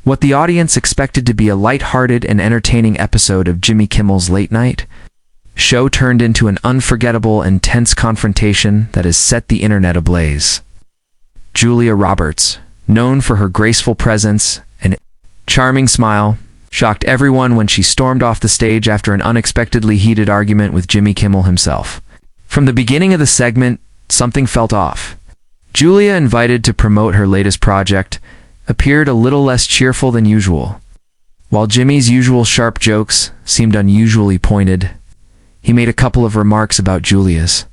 What the audience expected to be a light-hearted and entertaining episode of Jimmy Kimmel's Late Night show turned into an unforgettable and tense confrontation that has set the internet ablaze. Julia Roberts, known for her graceful presence and charming smile, shocked everyone when she stormed off the stage after an unexpectedly heated argument with Jimmy Kimmel himself. From the beginning of the segment, something felt off. Julia, invited to promote her latest project, appeared a little less cheerful than usual. While Jimmy's usual sharp jokes seemed unusually pointed, he made a couple of remarks about Julia's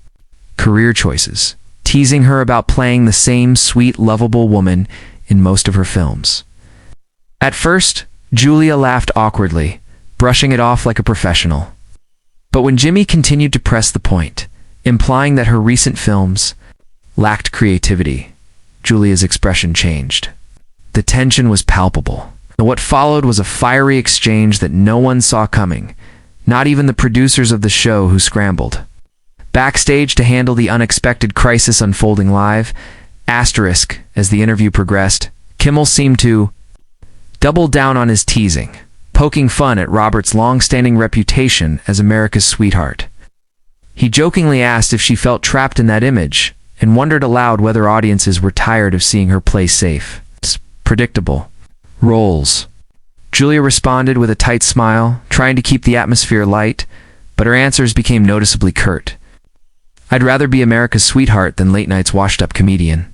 career choices, teasing her about playing the same sweet, lovable woman in most of her films. At first, Julia laughed awkwardly, brushing it off like a professional. But when Jimmy continued to press the point, implying that her recent films lacked creativity, Julia's expression changed. The tension was palpable. What followed was a fiery exchange that no one saw coming, not even the producers of the show, who scrambled backstage to handle the unexpected crisis unfolding live. Asterisk, as the interview progressed, Kimmel seemed to double down on his teasing, poking fun at Roberts' long-standing reputation as America's sweetheart. He jokingly asked if she felt trapped in that image, and wondered aloud whether audiences were tired of seeing her play safe, predictable roles. Julia responded with a tight smile, trying to keep the atmosphere light, but her answers became noticeably curt. "I'd rather be America's sweetheart than late night's washed-up comedian,"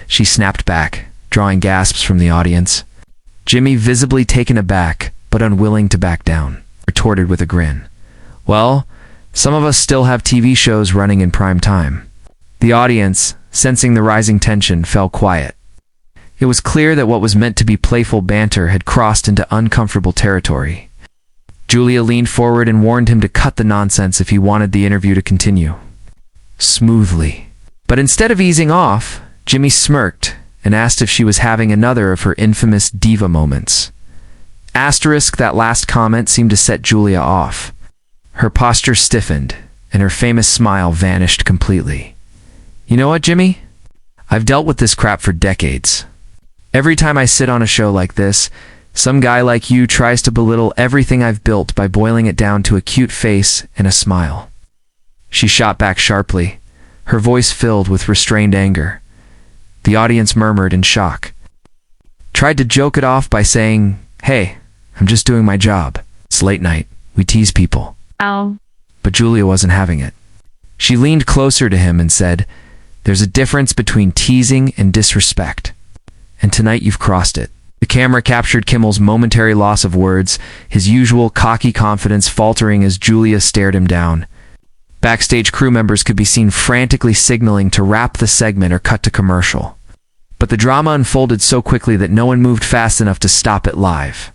she snapped back, drawing gasps from the audience. Jimmy, visibly taken aback, but unwilling to back down, retorted with a grin, "Well, some of us still have TV shows running in prime time." The audience, sensing the rising tension, fell quiet. It was clear that what was meant to be playful banter had crossed into uncomfortable territory. Julia leaned forward and warned him to cut the nonsense if he wanted the interview to continue smoothly. But instead of easing off, Jimmy smirked and asked if she was having another of her infamous diva moments. Asterisk, that last comment seemed to set Julia off. Her posture stiffened, and her famous smile vanished completely. "You know what, Jimmy? I've dealt with this crap for decades. Every time I sit on a show like this, some guy like you tries to belittle everything I've built by boiling it down to a cute face and a smile." She shot back sharply, her voice filled with restrained anger. The audience murmured in shock. Tried to joke it off by saying, "Hey, I'm just doing my job. It's late night. We tease people." Ow. But Julia wasn't having it. She leaned closer to him and said, "There's a difference between teasing and disrespect. And tonight you've crossed it." The camera captured Kimmel's momentary loss of words, his usual cocky confidence faltering as Julia stared him down. Backstage crew members could be seen frantically signaling to wrap the segment or cut to commercial. But the drama unfolded so quickly that no one moved fast enough to stop it live.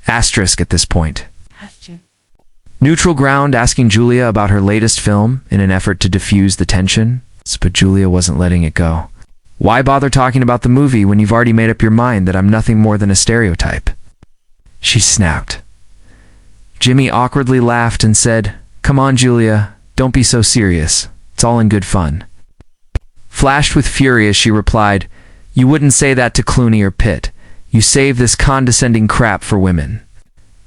Asterisk at this point. Neutral ground, asking Julia about her latest film in an effort to diffuse the tension, but Julia wasn't letting it go. "Why bother talking about the movie when you've already made up your mind that I'm nothing more than a stereotype?" she snapped. Jimmy awkwardly laughed and said, "Come on, Julia, don't be so serious. It's all in good fun." Flashed with fury as she replied, "You wouldn't say that to Clooney or Pitt. You save this condescending crap for women."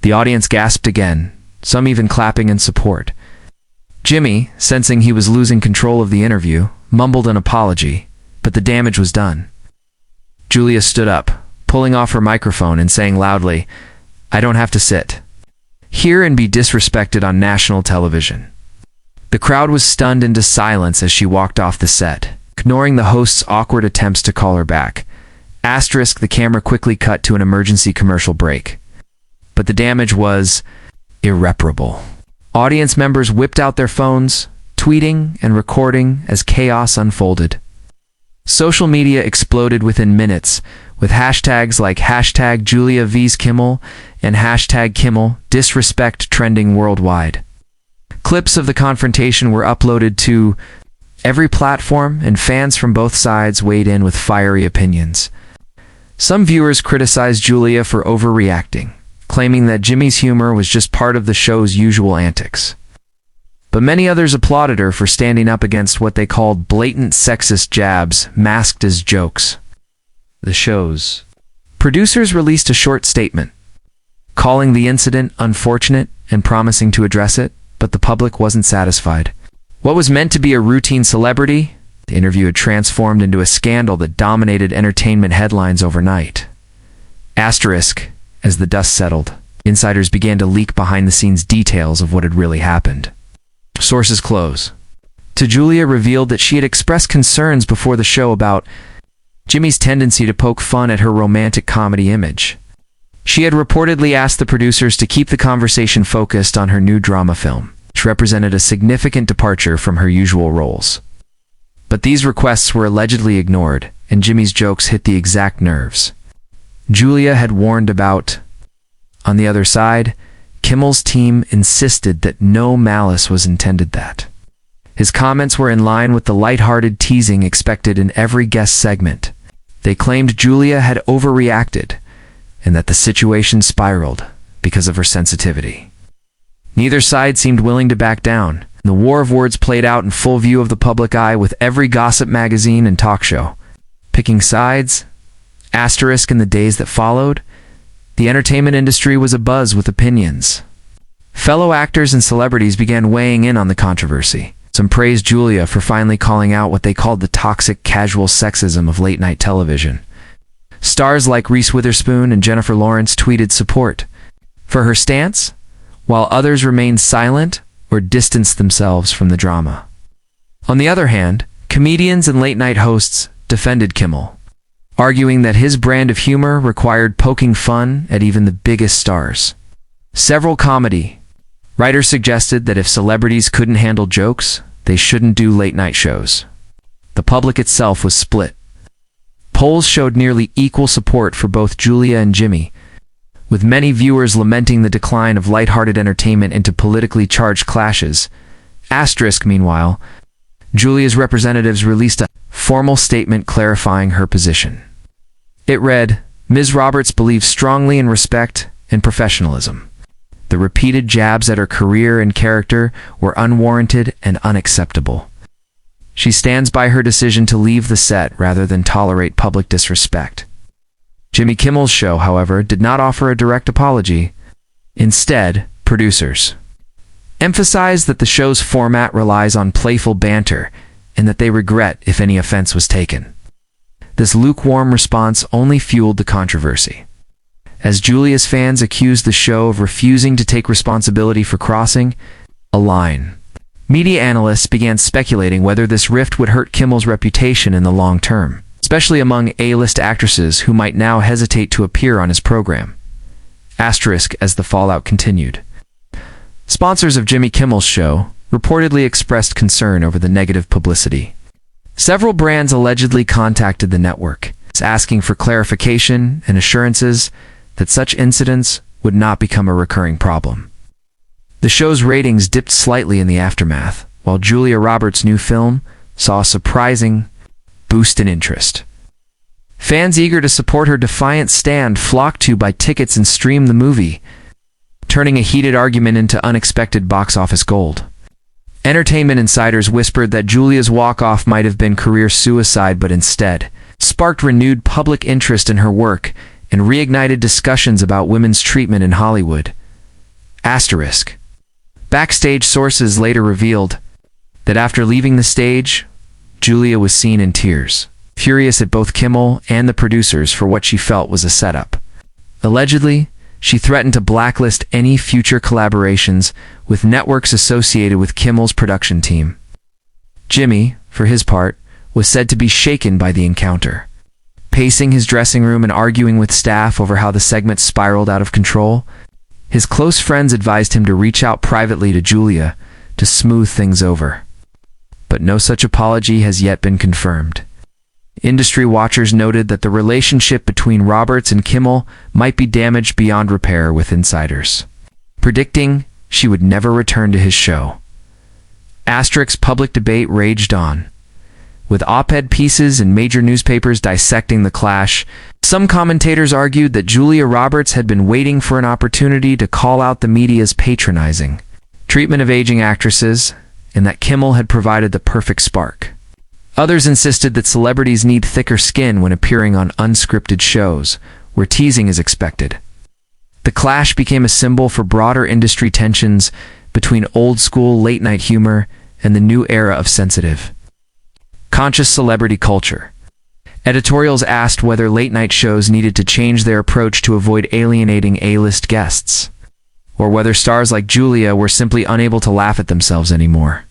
The audience gasped again, some even clapping in support. Jimmy, sensing he was losing control of the interview, mumbled an apology, but the damage was done. Julia stood up, pulling off her microphone and saying loudly, "I don't have to sit here and be disrespected on national television." The crowd was stunned into silence as she walked off the set, ignoring the host's awkward attempts to call her back. Asterisk, the camera quickly cut to an emergency commercial break. But the damage was irreparable. Audience members whipped out their phones, tweeting and recording as chaos unfolded. Social media exploded within minutes, with hashtags like hashtag Julia vs. Kimmel and hashtag Kimmel disrespect trending worldwide. Clips of the confrontation were uploaded to every platform, and fans from both sides weighed in with fiery opinions. Some viewers criticized Julia for overreacting, claiming that Jimmy's humor was just part of the show's usual antics. But many others applauded her for standing up against what they called blatant sexist jabs masked as jokes. The show's Producers released a short statement, calling the incident unfortunate and promising to address it, but the public wasn't satisfied. What was meant to be a routine celebrity, the interview had transformed into a scandal that dominated entertainment headlines overnight. Asterisk, as the dust settled, insiders began to leak behind-the-scenes details of what had really happened. Sources close to Julia revealed that she had expressed concerns before the show about Jimmy's tendency to poke fun at her romantic comedy image. She had reportedly asked the producers to keep the conversation focused on her new drama film, which represented a significant departure from her usual roles. But these requests were allegedly ignored, and Jimmy's jokes hit the exact nerves Julia had warned about. On the other side, Kimmel's team insisted that no malice was intended that. His comments were in line with the lighthearted teasing expected in every guest segment. They claimed Julia had overreacted, and that the situation spiraled because of her sensitivity. Neither side seemed willing to back down. The war of words played out in full view of the public eye, with every gossip magazine and talk show picking sides. Asterisk, in the days that followed, the entertainment industry was abuzz with opinions. Fellow actors and celebrities began weighing in on the controversy. Some praised Julia for finally calling out what they called the toxic casual sexism of late-night television. Stars like Reese Witherspoon and Jennifer Lawrence tweeted support for her stance, while others remained silent or distanced themselves from the drama. On the other hand, comedians and late-night hosts defended Kimmel, arguing that his brand of humor required poking fun at even the biggest stars. Several comedy writers suggested that if celebrities couldn't handle jokes, they shouldn't do late-night shows. The public itself was split. Polls showed nearly equal support for both Julia and Jimmy, with many viewers lamenting the decline of lighthearted entertainment into politically charged clashes. Asterisk, meanwhile, Julia's representatives released a formal statement clarifying her position. It read, Ms. Roberts believes strongly in respect and professionalism. The repeated jabs at her career and character were unwarranted and unacceptable. She stands by her decision to leave the set rather than tolerate public disrespect. Jimmy Kimmel's show, however, did not offer a direct apology. Instead, producers emphasized that the show's format relies on playful banter and that they regret if any offense was taken. This lukewarm response only fueled the controversy, as Julia's fans accused the show of refusing to take responsibility for crossing a line. Media analysts began speculating whether this rift would hurt Kimmel's reputation in the long term, especially among A-list actresses who might now hesitate to appear on his program. Asterisk, as the fallout continued. Sponsors of Jimmy Kimmel's show reportedly expressed concern over the negative publicity. Several brands allegedly contacted the network, asking for clarification and assurances that such incidents would not become a recurring problem. The show's ratings dipped slightly in the aftermath, while Julia Roberts' new film saw a surprising boost in interest. Fans eager to support her defiant stand flocked to buy tickets and stream the movie, turning a heated argument into unexpected box office gold. Entertainment insiders whispered that Julia's walk-off might have been career suicide, but instead sparked renewed public interest in her work and reignited discussions about women's treatment in Hollywood. Asterisk. Backstage sources later revealed that after leaving the stage, Julia was seen in tears, furious at both Kimmel and the producers for what she felt was a setup. Allegedly, she threatened to blacklist any future collaborations with networks associated with Kimmel's production team. Jimmy, for his part, was said to be shaken by the encounter, pacing his dressing room and arguing with staff over how the segment spiraled out of control. His close friends advised him to reach out privately to Julia to smooth things over. But no such apology has yet been confirmed. Industry watchers noted that the relationship between Roberts and Kimmel might be damaged beyond repair, with insiders predicting she would never return to his show. Asterisk's public debate raged on, with op-ed pieces in major newspapers dissecting the clash. Some commentators argued that Julia Roberts had been waiting for an opportunity to call out the media's patronizing treatment of aging actresses, and that Kimmel had provided the perfect spark. Others insisted that celebrities need thicker skin when appearing on unscripted shows, where teasing is expected. The clash became a symbol for broader industry tensions between old-school late-night humor and the new era of sensitive, conscious celebrity culture. Editorials asked whether late-night shows needed to change their approach to avoid alienating A-list guests, or whether stars like Julia were simply unable to laugh at themselves anymore.